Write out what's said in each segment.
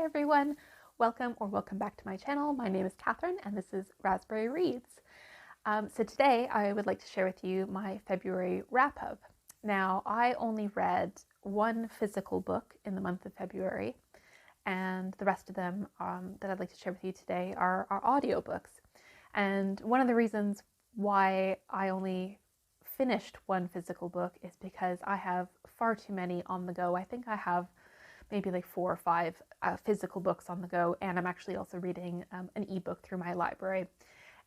everyone, welcome back to my channel. My name is Catherine and this is Raspberry Reads. So today I would like to share with you my February wrap-up. Now, I only read one physical book in the month of February, and the rest of them that I'd like to share with you today are audiobooks. And one of the reasons why I only finished one physical book is because I have far too many on the go. I think I have maybe like 4 or 5 physical books on the go, and I'm actually also reading an ebook through my library.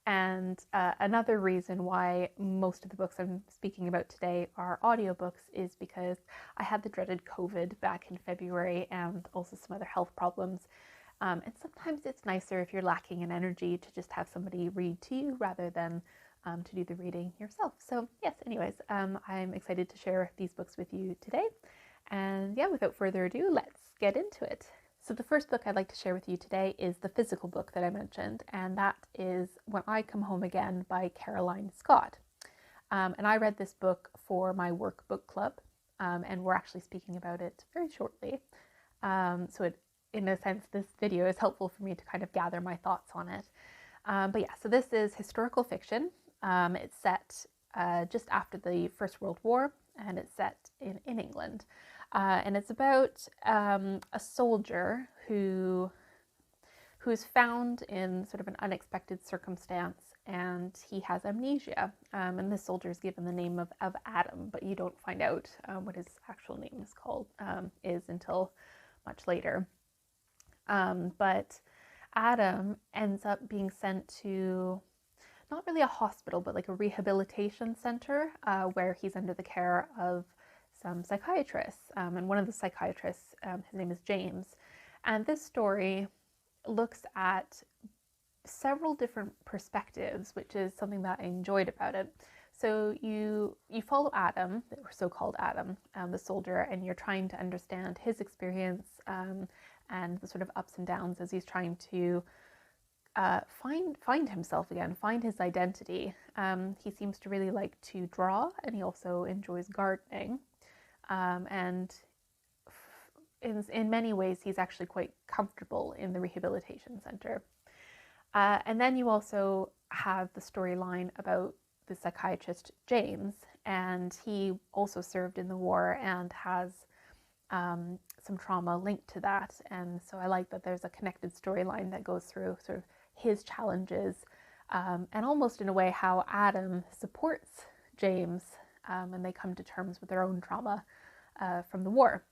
And another reason why most of the books I'm speaking about today are audiobooks is because I had the dreaded COVID back in February and also some other health problems. And sometimes it's nicer if you're lacking in energy to just have somebody read to you rather than to do the reading yourself. So yes, anyways, I'm excited to share these books with you today. And yeah, without further ado, let's get into it. So the first book I'd like to share with you today is the physical book that I mentioned, and that is When I Come Home Again by Caroline Scott. And I read this book for my work book club, and we're actually speaking about it very shortly. In a sense, this video is helpful for me to kind of gather my thoughts on it. But yeah, so this is historical fiction. It's set just after the First World War, and it's set in England. And it's about a soldier who's found in sort of an unexpected circumstance, and he has amnesia. And this soldier is given the name of Adam, but you don't find out what his actual name is until much later. But Adam ends up being sent to not really a hospital, but like a rehabilitation center where he's under the care of some psychiatrists. And one of the psychiatrists, his name is James. And this story looks at several different perspectives, which is something that I enjoyed about it. So you follow Adam, or so-called Adam, the soldier, and you're trying to understand his experience and the sort of ups and downs as he's trying to find himself again, find his identity. He seems to really like to draw, and he also enjoys gardening. And in many ways, he's actually quite comfortable in the rehabilitation center. And then you also have the storyline about the psychiatrist James, and he also served in the war and has some trauma linked to that. And so I like that there's a connected storyline that goes through sort of his challenges, and almost in a way how Adam supports James, and they come to terms with their own trauma from the war.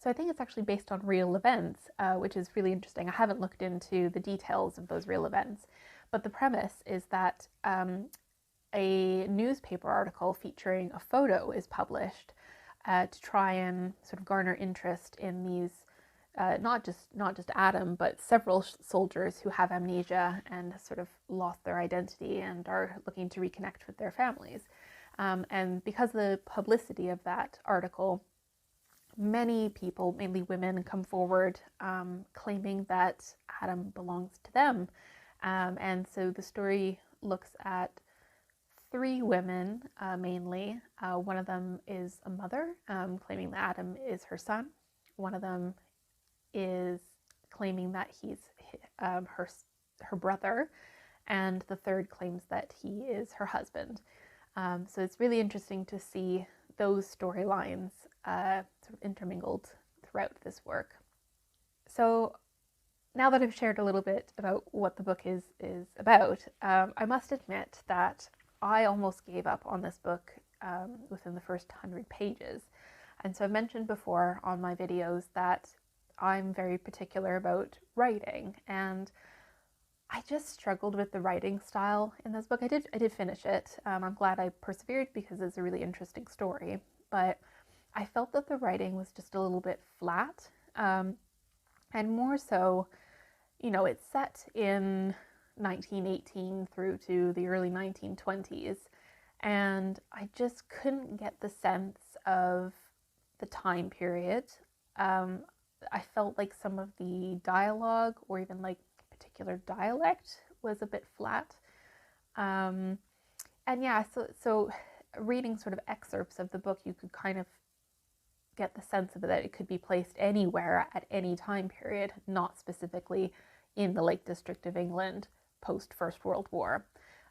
So I think it's actually based on real events, which is really interesting. I haven't looked into the details of those real events, but the premise is that a newspaper article featuring a photo is published to try and sort of garner interest in these not just Adam, but several soldiers who have amnesia and sort of lost their identity and are looking to reconnect with their families. And because of the publicity of that article, many people, mainly women, come forward claiming that Adam belongs to them. And so the story looks at 3 women mainly. One of them is a mother, claiming that Adam is her son. One of them is claiming that he's her brother, and the third claims that he is her husband. So it's really interesting to see those storylines sort of intermingled throughout this work. So now that I've shared a little bit about what the book is about, I must admit that I almost gave up on this book within the first 100 pages. And so I've mentioned before on my videos that I'm very particular about writing, and I just struggled with the writing style in this book. I did finish it. I'm glad I persevered because it's a really interesting story, but I felt that the writing was just a little bit flat, and more so, it's set in 1918 through to the early 1920s, and I just couldn't get the sense of the time period. I felt like some of the dialogue or even like particular dialect was a bit flat. And yeah, so reading sort of excerpts of the book, you could kind of get the sense of it that it could be placed anywhere at any time period, not specifically in the Lake District of England post First World War.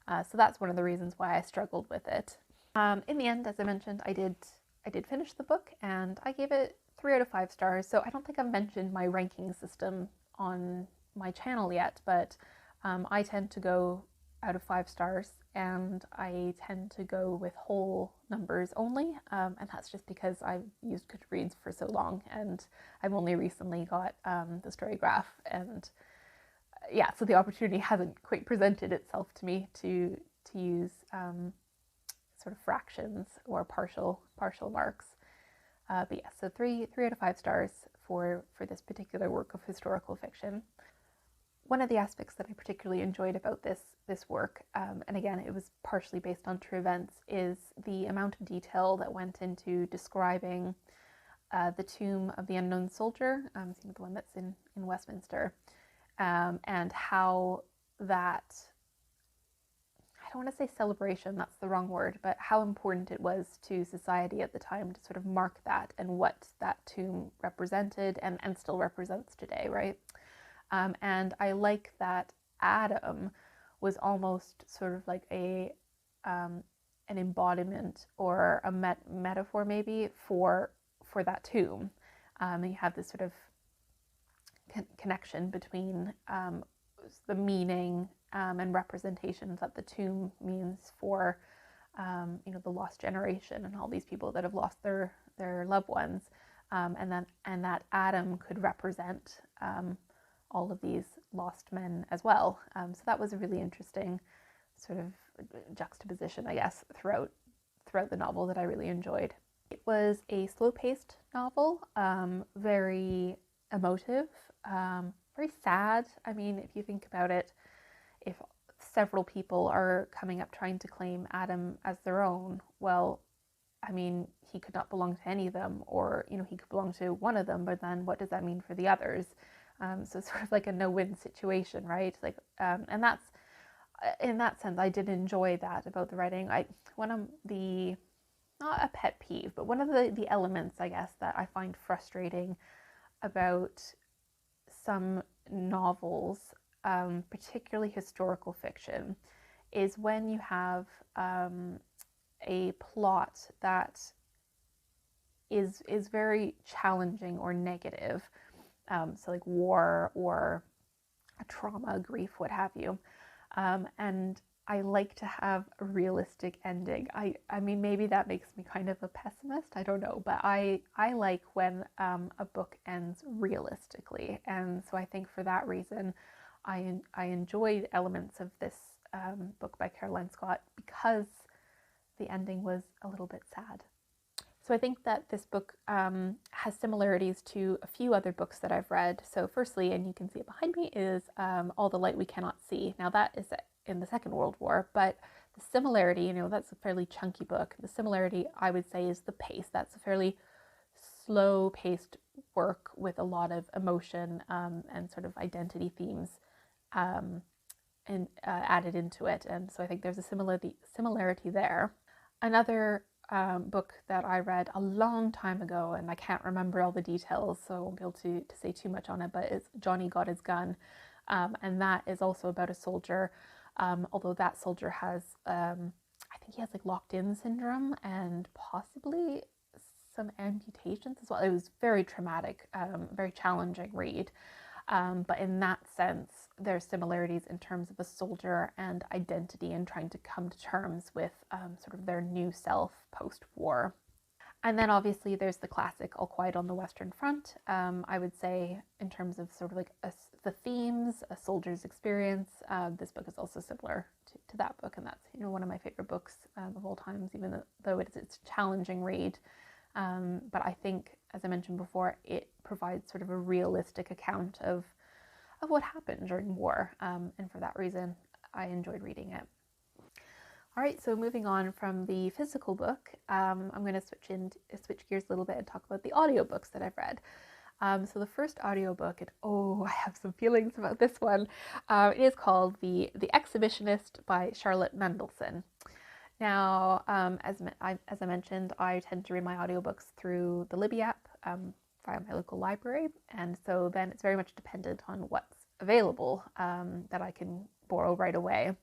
So that's one of the reasons why I struggled with it. In the end, as I mentioned, I did finish the book, and I gave it 3 out of 5 stars. So I don't think I've mentioned my ranking system on my channel yet, but I tend to go out of 5 stars, and I tend to go with whole numbers only, and that's just because I've used Goodreads for so long, and I've only recently got the Storygraph, and yeah, so the opportunity hasn't quite presented itself to me to use sort of fractions or partial marks. But yeah, so 3 out of 5 stars for this particular work of historical fiction. One of the aspects that I particularly enjoyed about this work, and again, it was partially based on true events, is the amount of detail that went into describing the tomb of the unknown soldier, the one that's in Westminster, and how that, I don't want to say celebration, that's the wrong word, but how important it was to society at the time to sort of mark that and what that tomb represented and still represents today, right? And I like that Adam was almost sort of like an embodiment or a metaphor maybe for that tomb. You have this sort of connection between the meaning and representation that the tomb means for the lost generation and all these people that have lost their loved ones, and that Adam could represent all of these lost men as well. So that was a really interesting sort of juxtaposition, I guess, throughout the novel that I really enjoyed. It was a slow-paced novel, very emotive, very sad. I mean, if you think about it, if several people are coming up trying to claim Adam as their own, well, I mean, he could not belong to any of them, or, he could belong to one of them, but then what does that mean for the others? So it's sort of like a no-win situation, right? Like, and that's, in that sense, I did enjoy that about the writing. One of the, not a pet peeve, but one of the elements, I guess, that I find frustrating about some novels, particularly historical fiction, is when you have a plot that is very challenging or negative. So like war or a trauma, grief, what have you. And I like to have a realistic ending. I mean, maybe that makes me kind of a pessimist, I don't know, but I like when a book ends realistically. And so I think for that reason, I enjoyed elements of this book by Caroline Scott because the ending was a little bit sad. So I think that this book has similarities to a few other books that I've read. So firstly, and you can see it behind me, is All the Light We Cannot See. Now that is in the Second World War, but the similarity, that's a fairly chunky book. The similarity, I would say, is the pace. That's a fairly slow-paced work with a lot of emotion and sort of identity themes added into it. And so I think there's a similarity there. Another book that I read a long time ago, and I can't remember all the details, so I won't be able to say too much on it, but it's Johnny Got His Gun, and that is also about a soldier, although that soldier has, I think he has like locked-in syndrome and possibly some amputations as well. It was very traumatic, very challenging read. But in that sense, there's similarities in terms of a soldier and identity and trying to come to terms with sort of their new self post-war. And then obviously there's the classic All Quiet on the Western Front. I would say in terms of sort of like the themes, a soldier's experience, this book is also similar to that book, and that's one of my favorite books of all times, even though it's a challenging read. But I think, as I mentioned before, it provides sort of a realistic account of what happened during war, and for that reason, I enjoyed reading it. All right, so moving on from the physical book, I'm going to switch gears a little bit and talk about the audiobooks that I've read. So the first audiobook, and I have some feelings about this one. It is called The Exhibitionist by Charlotte Mendleson. Now, as I mentioned, I tend to read my audiobooks through the Libby app via my local library, and so then it's very much dependent on what's available that I can borrow right away.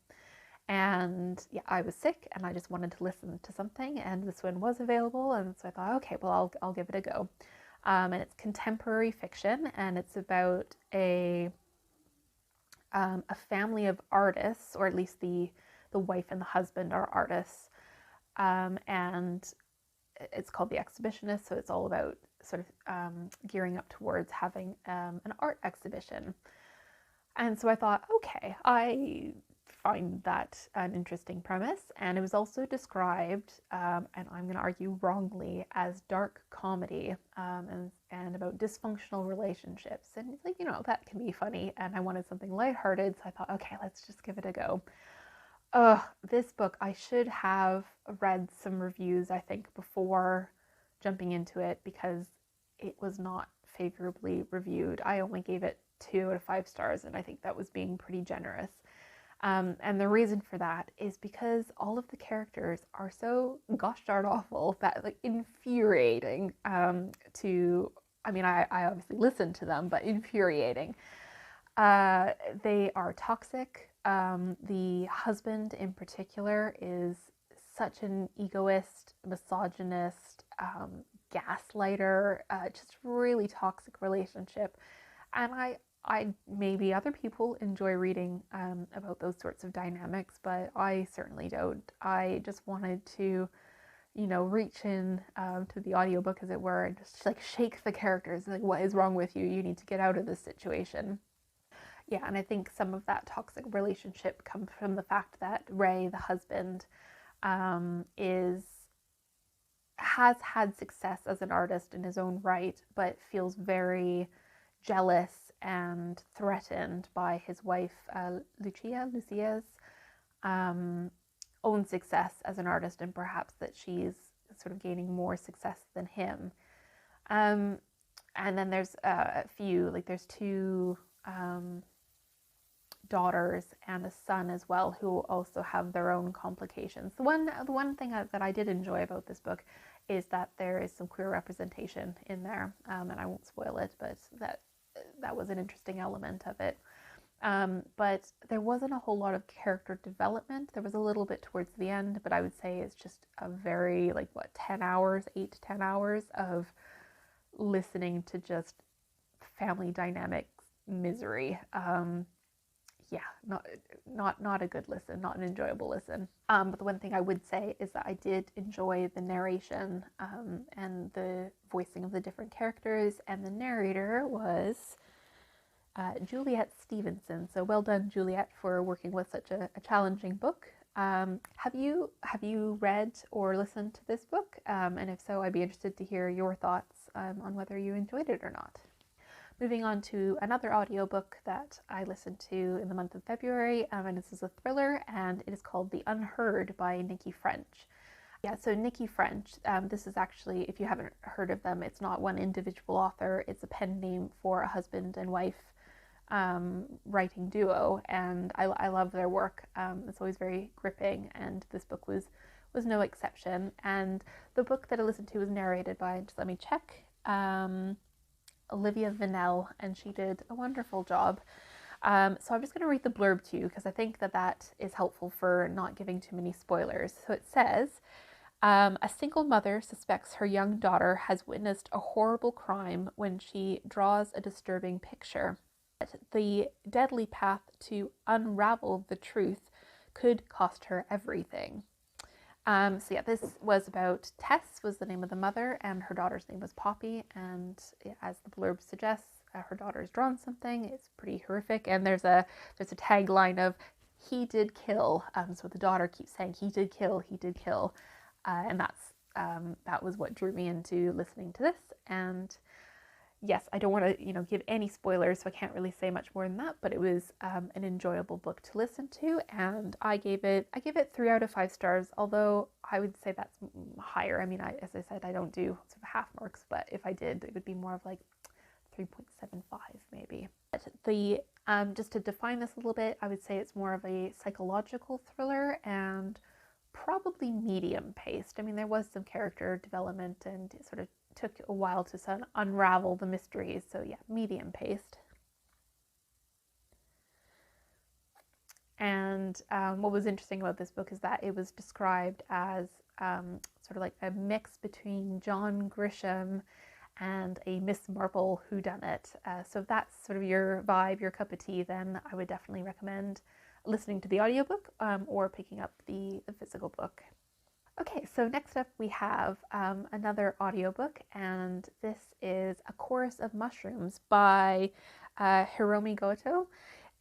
And yeah, I was sick and I just wanted to listen to something, and this one was available, and so I thought, okay, well, I'll give it a go. And it's contemporary fiction, and it's about a family of artists, or at least the wife and the husband are artists, and it's called The Exhibitionist. So it's all about sort of gearing up towards having an art exhibition. And so I thought, okay, I find that an interesting premise. And it was also described, and I'm going to argue wrongly, as dark comedy, and about dysfunctional relationships. And it's like, that can be funny. And I wanted something lighthearted. So I thought, okay, let's just give it a go. This book, I should have read some reviews, I think, before jumping into it, because it was not favorably reviewed. I only gave it 2 out of 5 stars, and I think that was being pretty generous. And the reason for that is because all of the characters are so gosh darn awful, that like infuriating to, I mean, I obviously listen to them, but infuriating. They are toxic. The husband in particular is such an egoist, misogynist, gaslighter, just really toxic relationship. And I maybe other people enjoy reading about those sorts of dynamics, but I certainly don't. I just wanted to, reach in to the audiobook, as it were, and just like shake the characters. Like, what is wrong with you? You need to get out of this situation. Yeah, and I think some of that toxic relationship comes from the fact that Ray, the husband, is has had success as an artist in his own right, but feels very jealous and threatened by his wife, Lucia's own success as an artist, and perhaps that she's sort of gaining more success than him. And then there's a few, like there's 2 daughters and a son as well, who also have their own complications. The one thing that I did enjoy about this book is that there is some queer representation in there, and I won't spoil it, but that was an interesting element of it. But there wasn't a whole lot of character development. There was a little bit towards the end, but I would say it's just a very 10 hours, 8 to 10 hours of listening to just family dynamics misery. Yeah, not a good listen, not an enjoyable listen. But the one thing I would say is that I did enjoy the narration and the voicing of the different characters, and the narrator was Juliet Stevenson. So well done, Juliet, for working with such a challenging book. Have you read or listened to this book? And if so, I'd be interested to hear your thoughts on whether you enjoyed it or not. Moving on to another audiobook that I listened to in the month of February, and this is a thriller, and it is called The Unheard by Nicci French. Yeah, so Nicci French, this is actually, if you haven't heard of them, it's not one individual author, it's a pen name for a husband and wife writing duo, and I love their work. It's always very gripping, and this book was no exception. And the book that I listened to was narrated by, just let me check, Olivia Vanell, and she did a wonderful job. So I'm just going to read the blurb to you, because I think that is helpful for not giving too many spoilers. So it says, a single mother suspects her young daughter has witnessed a horrible crime when she draws a disturbing picture. The deadly path to unravel the truth could cost her everything. So yeah, this was about Tess, was the name of the mother, and her daughter's name was Poppy. And as the blurb suggests, her daughter's drawn something. It's pretty horrific, and there's a tagline of "He did kill." So the daughter keeps saying, "He did kill, he did kill," and that was what drew me into listening to this. And yes, I don't want to give any spoilers, so I can't really say much more than that. But it was an enjoyable book to listen to, and I gave it 3 out of 5 stars. Although I would say that's higher. I mean, as I said, I don't do sort of half marks, but if I did, it would be more of like 3.75 maybe. But the just to define this a little bit, I would say it's more of a psychological thriller, and probably medium paced. I mean, there was some character development and it sort of took a while to sort of unravel the mysteries. So yeah, medium paced. And what was interesting about this book is that it was described as sort of like a mix between John Grisham and a Miss Marple whodunit. So if that's sort of your vibe, your cup of tea, then I would definitely recommend listening to the audiobook or picking up the physical book. Okay, so next up we have another audiobook, and this is A Chorus of Mushrooms by Hiromi Goto.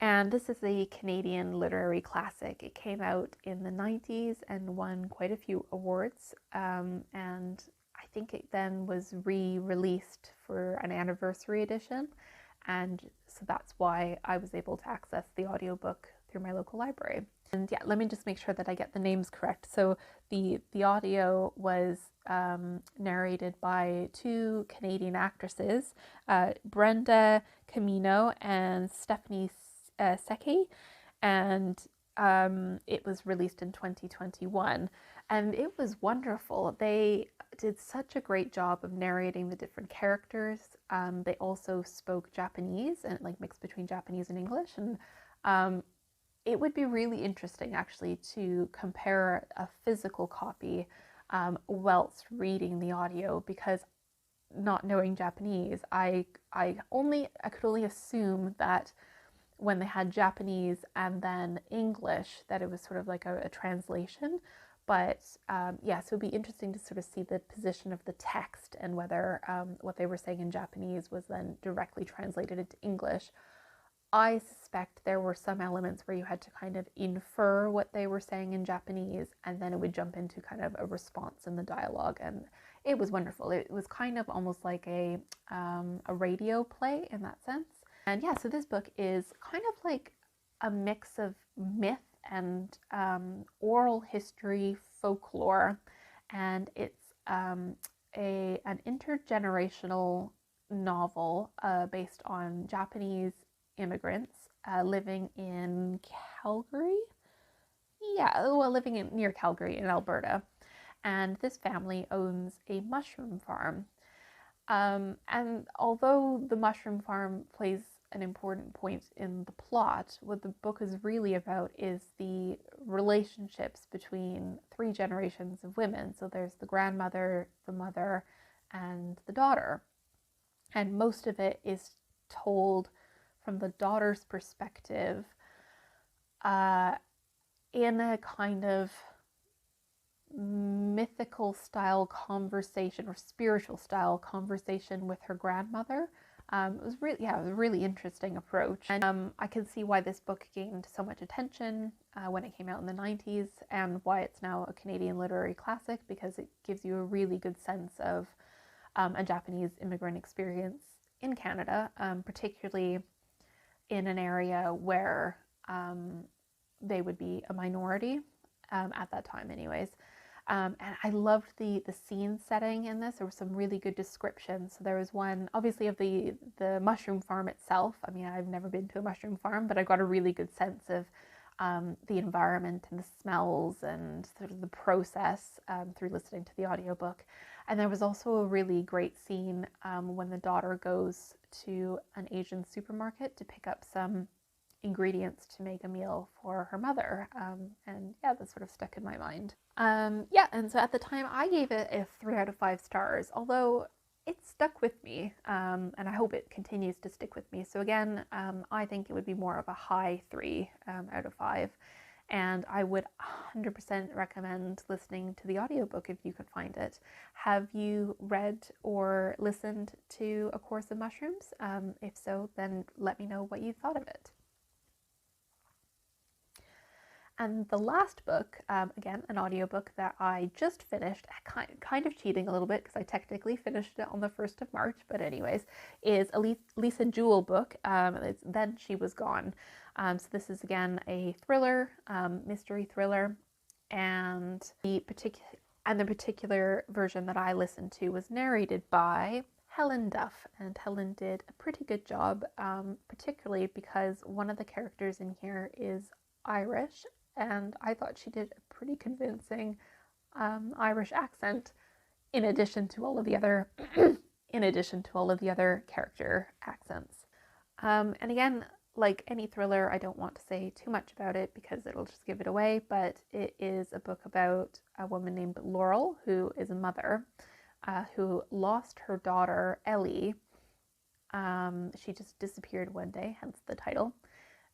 And this is a Canadian literary classic. It came out in the 90s and won quite a few awards. And I think it then was re-released for an anniversary edition. And so that's why I was able to access the audiobook through my local library. And yeah, let me just make sure that I get the names correct. So the audio was narrated by two Canadian actresses, Brenda Camino and Stephanie Secchi, and it was released in 2021, and it was wonderful. They did such a great job of narrating the different characters. They also spoke Japanese and like mixed between Japanese and English, and it would be really interesting actually to compare a physical copy whilst reading the audio, because not knowing Japanese, I could only assume that when they had Japanese and then English, that it was sort of like a translation. But yeah, so it'd be interesting to sort of see the position of the text and whether what they were saying in Japanese was then directly translated into English. I suspect there were some elements where you had to kind of infer what they were saying in Japanese, and then it would jump into kind of a response in the dialogue, and it was wonderful. It was kind of almost like a radio play in that sense. And yeah, so this book is kind of like a mix of myth and oral history, folklore, and it's an intergenerational novel based on Japanese immigrants living in Calgary. Yeah, well, living near Calgary in Alberta. And this family owns a mushroom farm. And although the mushroom farm plays an important point in the plot, what the book is really about is the relationships between three generations of women. So there's the grandmother, the mother, and the daughter. And most of it is told from the daughter's perspective in a kind of mythical style conversation or spiritual style conversation with her grandmother. It was really, yeah, it was a really interesting approach. And I can see why this book gained so much attention when it came out in the 90s, and why it's now a Canadian literary classic, because it gives you a really good sense of a Japanese immigrant experience in Canada, particularly in an area where they would be a minority at that time anyways. And I loved the scene setting in this. There were some really good descriptions. So there was one, obviously, of the mushroom farm itself. I mean, I've never been to a mushroom farm, but I got a really good sense of the environment and the smells and sort of the process through listening to the audiobook. And there was also a really great scene when the daughter goes to an Asian supermarket to pick up some ingredients to make a meal for her mother, and yeah, that sort of stuck in my mind. Yeah, and so at the time I gave it a 3 out of 5 stars, although it stuck with me, and I hope it continues to stick with me. So again, I think it would be more of a high 3 out of 5, and I would 100% recommend listening to the audiobook if you could find it. Have you read or listened to A Course of Mushrooms? If so, then let me know what you thought of it. And the last book, again, an audiobook that I just finished, kind of cheating a little bit because I technically finished it on the 1st of March, but anyways, is a Lisa Jewell book. It's Then She Was Gone. So this is, again, a thriller, mystery thriller, and the particular version that I listened to was narrated by Helen Duff, and Helen did a pretty good job, particularly because one of the characters in here is Irish, and I thought she did a pretty convincing Irish accent, in addition to all of the other character accents. And again, like any thriller, I don't want to say too much about it because it'll just give it away, but it is a book about a woman named Laurel, who is a mother, who lost her daughter, Ellie. She just disappeared one day, hence the title.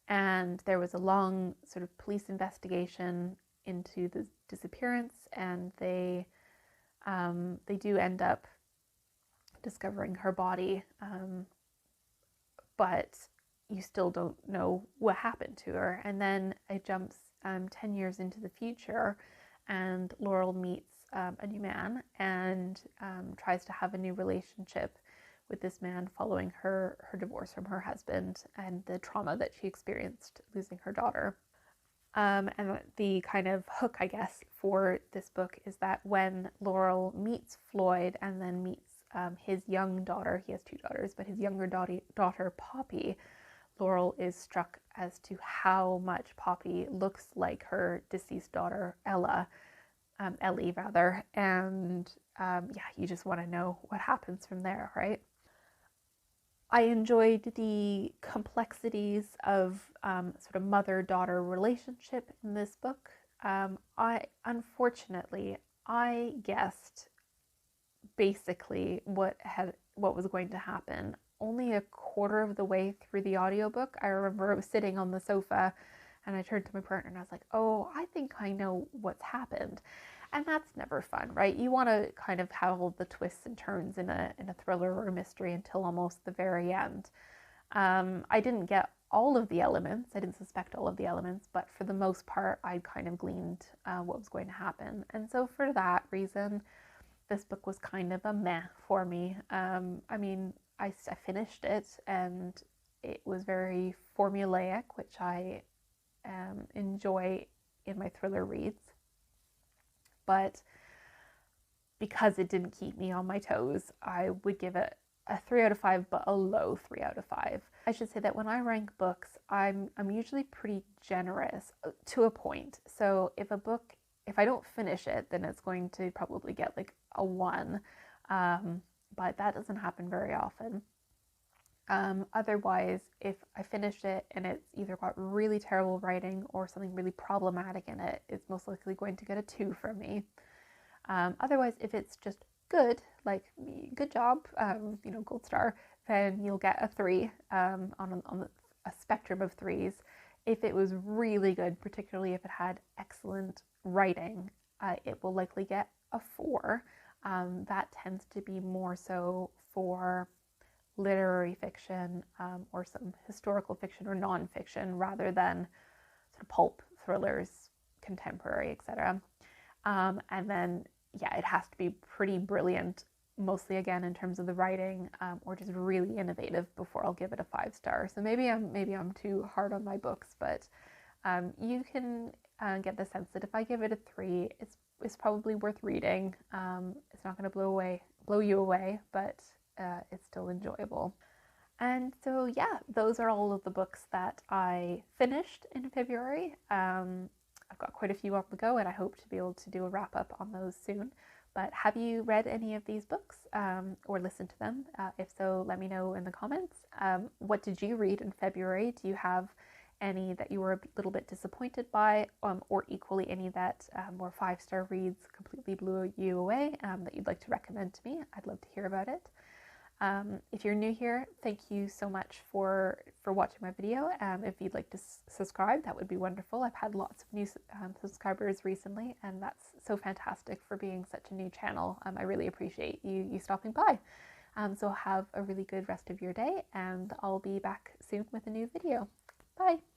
And there was a long sort of police investigation into the disappearance, and they do end up discovering her body, but you still don't know what happened to her. And then it jumps 10 years into the future, and Laurel meets a new man and tries to have a new relationship with this man following her divorce from her husband and the trauma that she experienced losing her daughter. And the kind of hook, I guess, for this book is that when Laurel meets Floyd and then meets his young daughter, he has two daughters, but his younger daughter, Poppy, Laurel is struck as to how much Poppy looks like her deceased daughter, Ellie rather, and you just want to know what happens from there, right? I enjoyed the complexities of sort of mother-daughter relationship in this book. Unfortunately, I guessed basically what was going to happen only a quarter of the way through the audiobook. I remember I was sitting on the sofa and I turned to my partner and I was like, oh, I think I know what's happened. And that's never fun, right? You want to kind of have all the twists and turns in a thriller or a mystery until almost the very end. I didn't get all of the elements. I didn't suspect all of the elements, but for the most part, I kind of gleaned what was going to happen. And so for that reason, this book was kind of a meh for me. I mean, I finished it and it was very formulaic, which I enjoy in my thriller reads. But because it didn't keep me on my toes, I would give it a 3 out of 5, but a low 3 out of 5. I should say that when I rank books, I'm usually pretty generous to a point. So if I don't finish it, then it's going to probably get like a 1. But that doesn't happen very often. Otherwise, if I finish it and it's either got really terrible writing or something really problematic in it, it's most likely going to get a 2 from me. Otherwise, if it's just good, like good job, gold star, then you'll get a 3 on a spectrum of 3s. If it was really good, particularly if it had excellent writing, it will likely get a 4. That tends to be more so for literary fiction or some historical fiction or nonfiction rather than sort of pulp thrillers, contemporary, etc. And then, it has to be pretty brilliant, mostly again in terms of the writing, or just really innovative before I'll give it a 5-star. So maybe I'm too hard on my books, but you can get the sense that if I give it a 3, it's probably worth reading. It's not going to blow you away, but it's still enjoyable. And so those are all of the books that I finished in February. I've got quite a few on the go, and I hope to be able to do a wrap up on those soon. But have you read any of these books or listened to them? If so, let me know in the comments. What did you read in February? Do you have any that you were a little bit disappointed by, or equally any that were 5-star reads completely blew you away that you'd like to recommend to me? I'd love to hear about it. If you're new here, thank you so much for watching my video. If you'd like to subscribe, that would be wonderful. I've had lots of new subscribers recently, and that's so fantastic for being such a new channel. I really appreciate you stopping by. So have a really good rest of your day, and I'll be back soon with a new video. Bye!